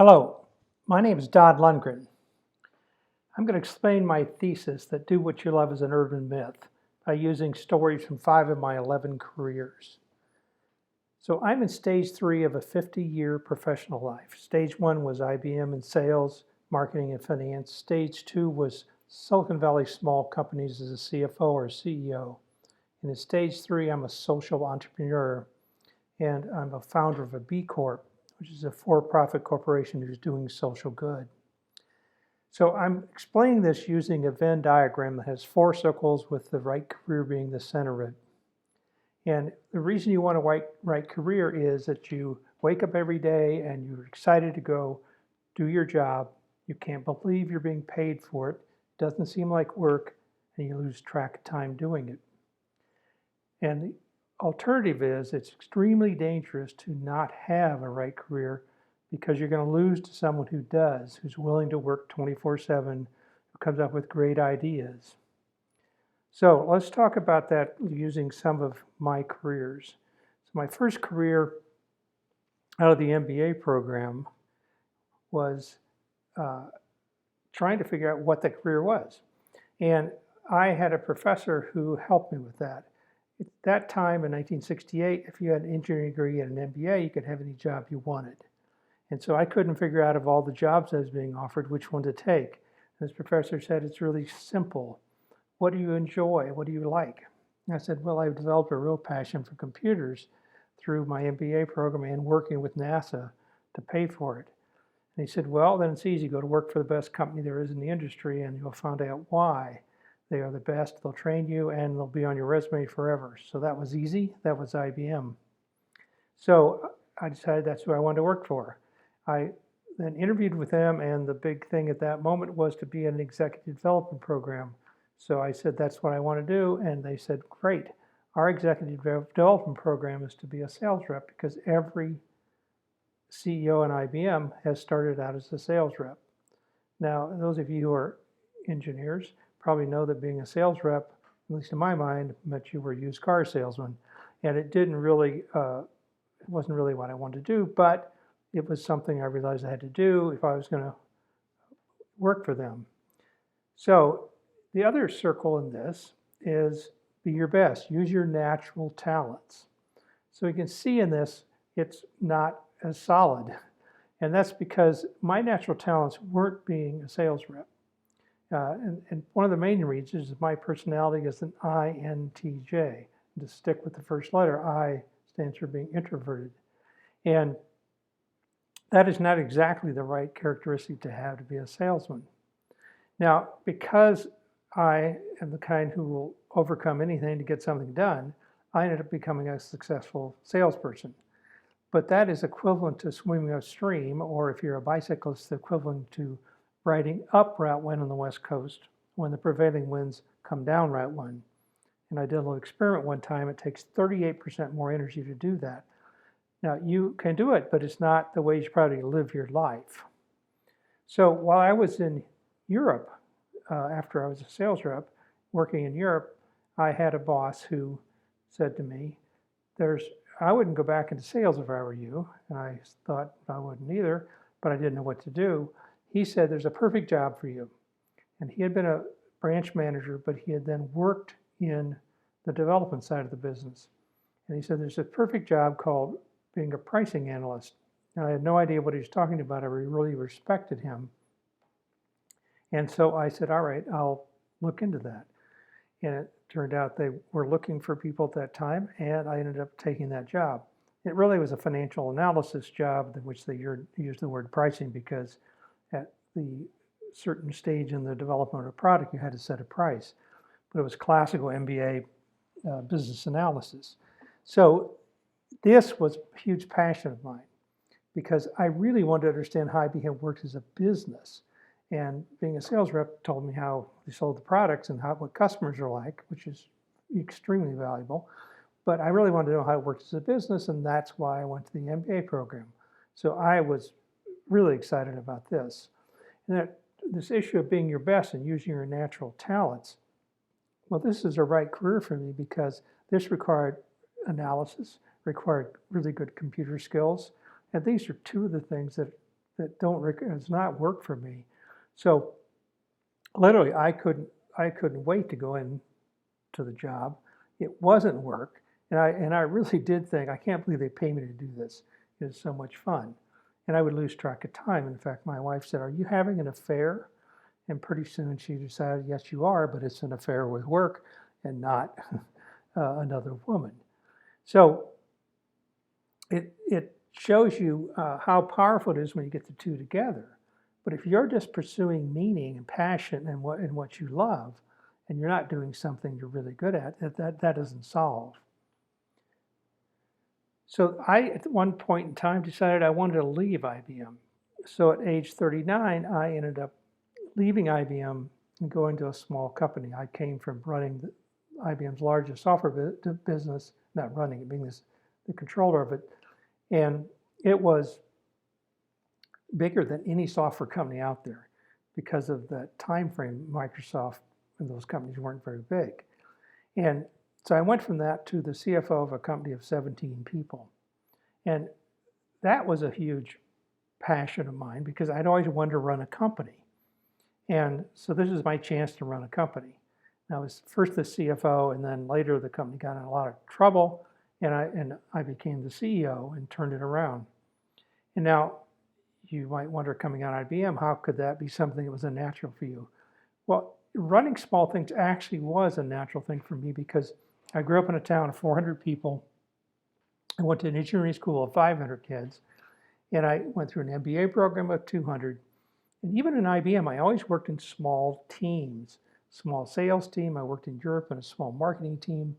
Hello, my name is Dodd Lundgren. I'm going to explain my thesis that do what you love is an urban myth by using stories from 5 of my 11 careers. So I'm in stage 3 of a 50-year professional life. Stage 1 was IBM in sales, marketing, and finance. Stage 2 was Silicon Valley small companies as a CFO or CEO. And in stage 3, I'm a social entrepreneur, and I'm a founder of a B Corp, which is a for-profit corporation who's doing social good. So I'm explaining this using a Venn diagram that has 4 circles with the right career being the center of it. And the reason you want a right career is that you wake up every day and you're excited to go do your job. You can't believe you're being paid for it. It doesn't seem like work, and you lose track of time doing it. And the alternative is it's extremely dangerous to not have a right career because you're going to lose to someone who does, who's willing to work 24/7, who comes up with great ideas. So let's talk about that using some of my careers. So my first career out of the MBA program was trying to figure out what the career was. And I had a professor who helped me with that. At that time in 1968, if you had an engineering degree and an MBA, you could have any job you wanted. And so I couldn't figure out of all the jobs I was being offered which one to take. And this professor said, it's really simple. What do you enjoy? What do you like? And I said, well, I've developed a real passion for computers through my MBA program and working with NASA to pay for it. And he said, well, then it's easy. Go to work for the best company there is in the industry and you'll find out why. They are the best, they'll train you, and they'll be on your resume forever. So that was easy. That was IBM. So I decided that's who I wanted to work for. I then interviewed with them, and the big thing at that moment was to be in an executive development program. So I said, that's what I want to do, and they said, great. Our executive development program is to be a sales rep because every CEO in IBM has started out as a sales rep. Now, those of you who are engineers probably know that being a sales rep, at least in my mind, meant you were a used car salesman. And it wasn't really what I wanted to do, but it was something I realized I had to do if I was going to work for them. So the other circle in this is be your best. Use your natural talents. So you can see in this, it's not as solid. And that's because my natural talents weren't being a sales rep. And one of the main reasons is my personality is an INTJ. To stick with the first letter, I stands for being introverted. And that is not exactly the right characteristic to have to be a salesman. Now, because I am the kind who will overcome anything to get something done, I ended up becoming a successful salesperson. But that is equivalent to swimming upstream, or if you're a bicyclist, equivalent to riding up Route 1 on the West Coast when the prevailing winds come down Route 1. And I did a little experiment one time. It takes 38% more energy to do that. Now, you can do it, but it's not the way you probably live your life. So while I was in Europe, after I was a sales rep, working in Europe, I had a boss who said to me, I wouldn't go back into sales if I were you. And I thought I wouldn't either, but I didn't know what to do. He said, there's a perfect job for you. And he had been a branch manager, but he had then worked in the development side of the business. And he said, there's a perfect job called being a pricing analyst. And I had no idea what he was talking about. I really respected him. And so I said, all right, I'll look into that. And it turned out they were looking for people at that time, and I ended up taking that job. It really was a financial analysis job in which they used the word pricing because at the certain stage in the development of a product, you had to set a price. But it was classical MBA business analysis. So this was a huge passion of mine because I really wanted to understand how IBM works as a business. And being a sales rep told me how they sold the products and what customers are like, which is extremely valuable. But I really wanted to know how it works as a business, and that's why I went to the MBA program. So I was really excited about this. And this issue of being your best and using your natural talents, well, this is a right career for me because this required analysis, required really good computer skills. And these are two of the things that that does not work for me. So literally, I couldn't wait to go in to the job. It wasn't work, and I really did think, I can't believe they pay me to do this. It's so much fun, and I would lose track of time. In fact, my wife said, "Are you having an affair?" And pretty soon she decided, "Yes, you are, but it's an affair with work and not another woman." So it shows you how powerful it is when you get the two together. But if you're just pursuing meaning and passion and what you love, and you're not doing something you're really good at, that doesn't solve. So I, at one point in time, decided I wanted to leave IBM. So at age 39, I ended up leaving IBM and going to a small company. I came from running IBM's largest software business, not running it, being the controller of it. And it was bigger than any software company out there because of the time frame. Microsoft and those companies weren't very big. And so I went from that to the CFO of a company of 17 people. And that was a huge passion of mine because I'd always wanted to run a company. And so this is my chance to run a company. And I was first the CFO, and then later the company got in a lot of trouble, and I became the CEO and turned it around. And now you might wonder, coming out of IBM, how could that be something that was a natural for you? Well, running small things actually was a natural thing for me because I grew up in a town of 400 people. I went to an engineering school of 500 kids, and I went through an MBA program of 200. And even in IBM, I always worked in small teams, small sales team. I worked in Europe in a small marketing team.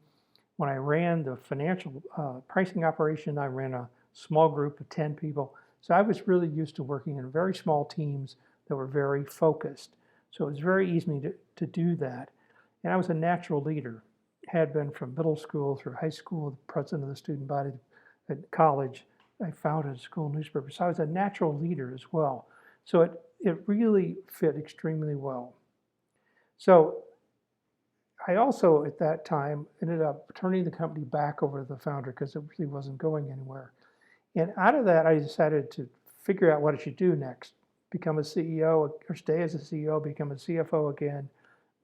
When I ran the financial pricing operation, I ran a small group of 10 people. So I was really used to working in very small teams that were very focused. So it was very easy to do that. And I was a natural leader, had been from middle school through high school, the president of the student body at college. I founded a school newspaper. So I was a natural leader as well. So it really fit extremely well. So I also, at that time, ended up turning the company back over to the founder because it really wasn't going anywhere. And out of that, I decided to figure out what I should do next. Become a CEO or stay as a CEO, become a CFO again,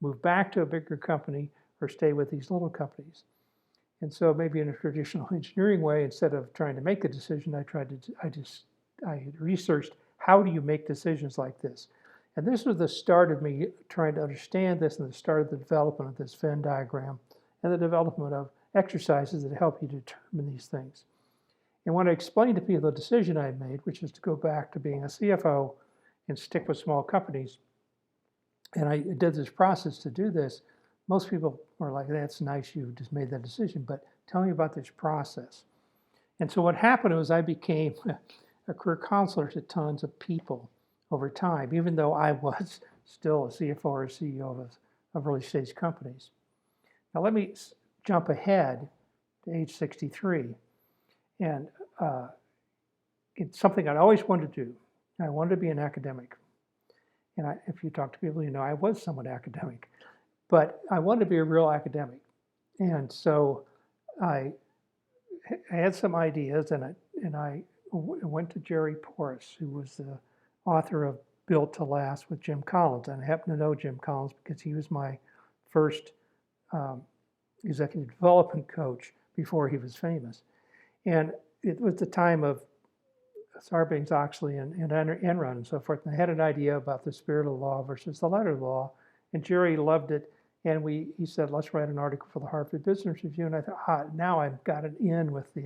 move back to a bigger company, or stay with these little companies. And so maybe in a traditional engineering way, instead of trying to make the decision, I researched, how do you make decisions like this? And this was the start of me trying to understand this, and the start of the development of this Venn diagram and the development of exercises that help you determine these things. And when I explained to people the decision I had made, which is to go back to being a CFO and stick with small companies, and I did this process to do this, most people were like, "That's nice, you just made that decision, but tell me about this process." And so what happened was I became a career counselor to tons of people over time, even though I was still a CFO or a CEO of early stage companies. Now let me jump ahead to age 63. And it's something I'd always wanted to do. I wanted to be an academic. And if you talk to people, you know I was somewhat academic. But I wanted to be a real academic. And so I had some ideas, and I went to Jerry Porras, who was the author of Built to Last with Jim Collins. And I happen to know Jim Collins because he was my first executive development coach before he was famous. And it was the time of Sarbanes-Oxley and Enron and so forth. And I had an idea about the spirit of the law versus the letter of the law. And Jerry loved it. And he said, let's write an article for the Harvard Business Review. And I thought, now I've got an in with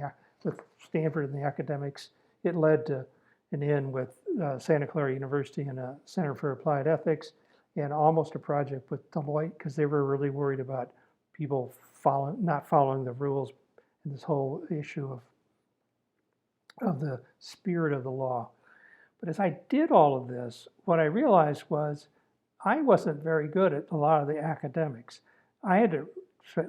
Stanford and the academics. It led to an in with Santa Clara University and a Center for Applied Ethics, and almost a project with Deloitte, because they were really worried about people not following the rules and this whole issue of the spirit of the law. But as I did all of this, what I realized was I wasn't very good at a lot of the academics. We had to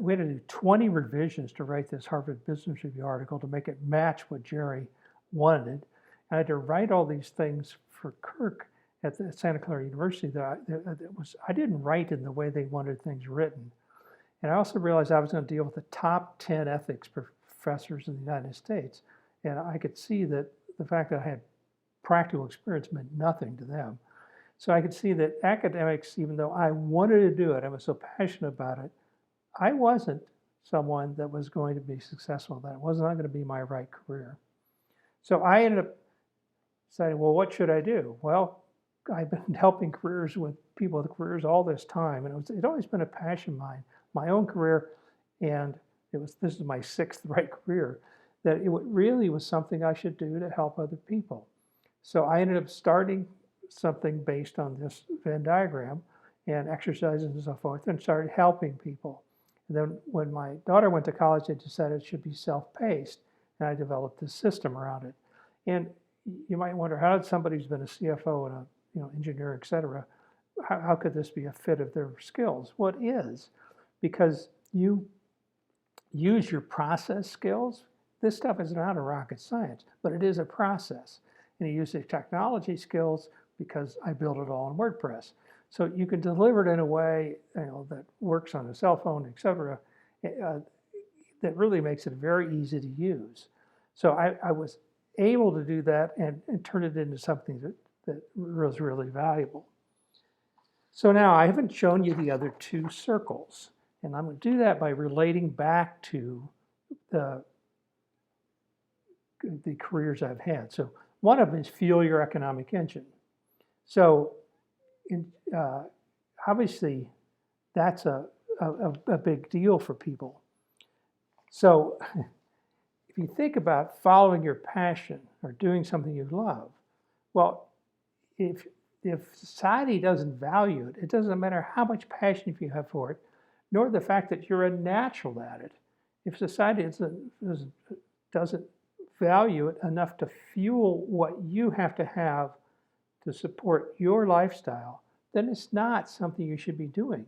do 20 revisions to write this Harvard Business Review article to make it match what Jerry wanted. And I had to write all these things for Kirk at the Santa Clara University I didn't write in the way they wanted things written. And I also realized I was going to deal with the top 10 ethics professors in the United States. And I could see that the fact that I had practical experience meant nothing to them. So I could see that academics, even though I wanted to do it, I was so passionate about it, I wasn't someone that was going to be successful. That was not going to be my right career. So I ended up deciding, well, what should I do? Well, I've been helping careers with people with careers all this time, and it's always been a passion of mine, my own career, and this is my sixth right career, that it really was something I should do to help other people. So I ended up starting something based on this Venn diagram and exercises and so forth, and started helping people. And then when my daughter went to college, I decided it should be self-paced, and I developed this system around it. And you might wonder, how did somebody who's been a CFO and a engineer, et cetera, how could this be a fit of their skills? Well, it is, because you use your process skills. This stuff is not a rocket science, but it is a process. And you use the technology skills because I built it all in WordPress. So you can deliver it in a way that works on a cell phone, et cetera, that really makes it very easy to use. So I was able to do that and turn it into something that was really valuable. So now I haven't shown you the other two circles, and I'm going to do that by relating back to the careers I've had. So one of them is fuel your economic engine. So obviously that's a big deal for people. So if you think about following your passion or doing something you love, well, if society doesn't value it, it doesn't matter how much passion you have for it, nor the fact that you're a natural at it. If society doesn't value it enough to fuel what you have to support your lifestyle, then it's not something you should be doing.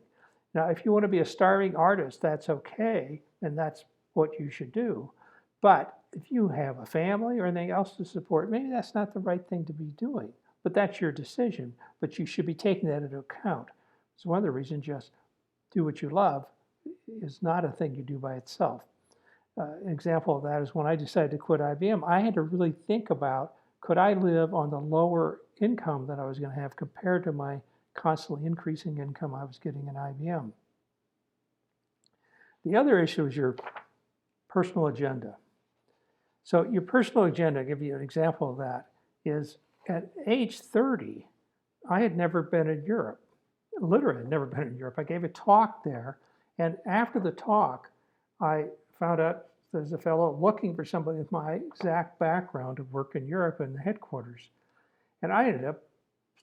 Now, if you want to be a starving artist, that's okay, and that's what you should do. But if you have a family or anything else to support, maybe that's not the right thing to be doing. But that's your decision. But you should be taking that into account. So one of the reasons, just do what you love is not a thing you do by itself. An example of that is when I decided to quit IBM, I had to really think about, could I live on the lower income that I was going to have compared to my constantly increasing income I was getting in IBM. The other issue is your personal agenda. So your personal agenda, I'll give you an example of that, is at age 30, I had never been in Europe. Literally, I'd never been in Europe. I gave a talk there, and after the talk, I found out there's a fellow looking for somebody with my exact background to work in Europe in the headquarters. And I ended up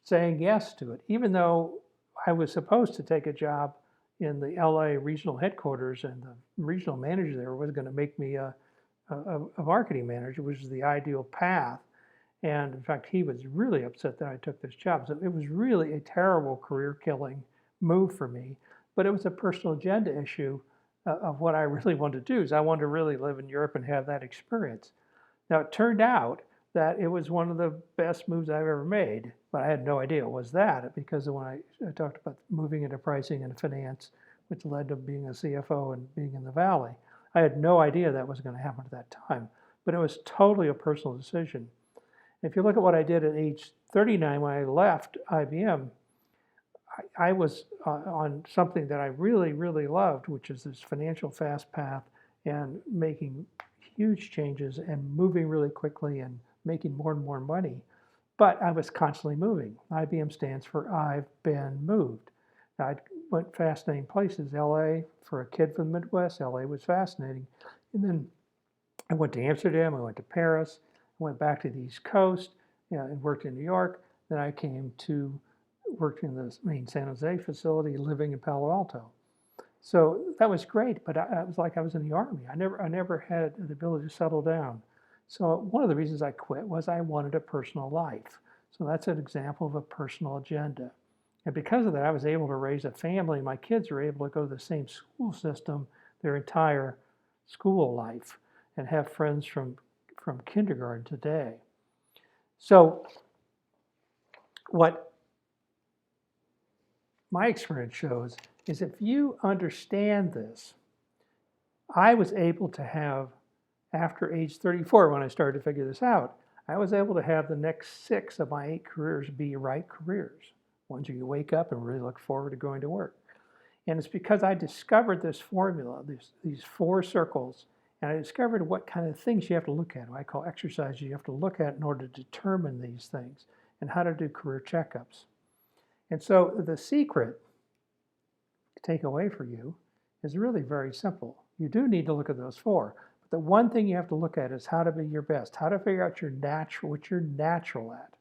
saying yes to it, even though I was supposed to take a job in the LA regional headquarters, and the regional manager there was going to make me a marketing manager, which is the ideal path. And in fact, he was really upset that I took this job. So it was really a terrible career-killing move for me. But it was a personal agenda issue of what I really wanted to do. Is I wanted to really live in Europe and have that experience. Now, it turned out that it was one of the best moves I've ever made, but I had no idea it was that, because when I talked about moving into pricing and finance, which led to being a CFO and being in the Valley, I had no idea that was going to happen at that time. But it was totally a personal decision. If you look at what I did at age 39 when I left IBM, I was on something that I really, really loved, which is this financial fast path and making huge changes and moving really quickly and making more and more money. But I was constantly moving. IBM stands for I've been moved. Now, I went fascinating places. LA, for a kid from the Midwest, LA was fascinating. And then I went to Amsterdam, I went to Paris, went back to the East Coast, and worked in New York. Then I worked in the main San Jose facility, living in Palo Alto. So that was great, but it was like I was in the Army. I never had the ability to settle down. So one of the reasons I quit was I wanted a personal life. So that's an example of a personal agenda. And because of that, I was able to raise a family. My kids were able to go to the same school system their entire school life and have friends from kindergarten to day. So what my experience shows is if you understand this, I was able to have, after age 34, when I started to figure this out, I was able to have the next 6 of my 8 careers be right careers, ones where you wake up and really look forward to going to work. And it's because I discovered this formula, these 4 circles, and I discovered what kind of things you have to look at. What I call exercises you have to look at in order to determine these things and how to do career checkups. And so the secret to take away for you is really very simple. You do need to look at those 4. But the one thing you have to look at is how to be your best, how to figure out what you're natural at.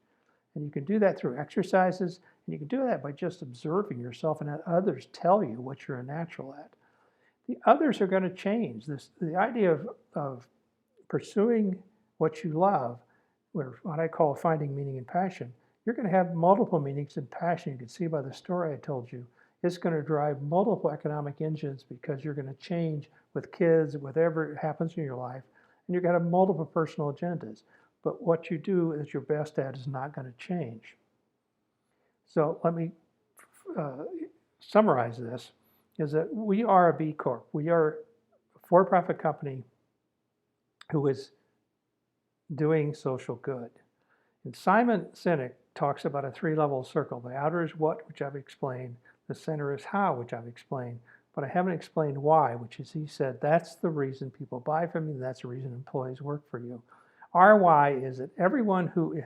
And you can do that through exercises, and you can do that by just observing yourself and let others tell you what you're a natural at. The others are going to change. The idea of pursuing what you love, or what I call finding meaning and passion, you're going to have multiple meanings and passion. You can see by the story I told you. It's going to drive multiple economic engines because you're going to change with kids, whatever happens in your life, and you're going to have multiple personal agendas. But what you do that you're best at is not going to change. So let me summarize this, is that we are a B Corp. We are a for-profit company who is doing social good. And Simon Sinek talks about a 3-level circle. The outer is what, which I've explained. The center is how, which I've explained. But I haven't explained why, which is he said, that's the reason people buy from you. That's the reason employees work for you. Our why is that everyone who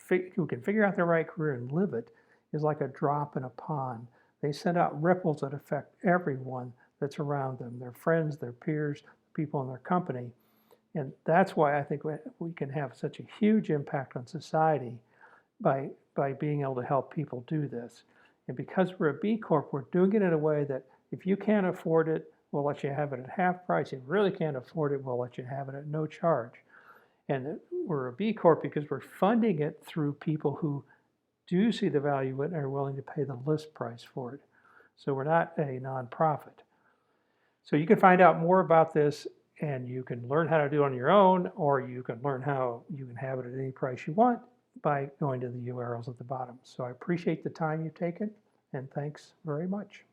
can figure out their right career and live it is like a drop in a pond. They send out ripples that affect everyone that's around them, their friends, their peers, people in their company. And that's why I think we can have such a huge impact on society by being able to help people do this. And because we're a B Corp, we're doing it in a way that if you can't afford it, we'll let you have it at half price. If you really can't afford it, we'll let you have it at no charge. And we're a B Corp because we're funding it through people who do see the value in it and are willing to pay the list price for it. So we're not a nonprofit. So you can find out more about this, and you can learn how to do it on your own, or you can learn how you can have it at any price you want by going to the URLs at the bottom. So I appreciate the time you've taken, and thanks very much.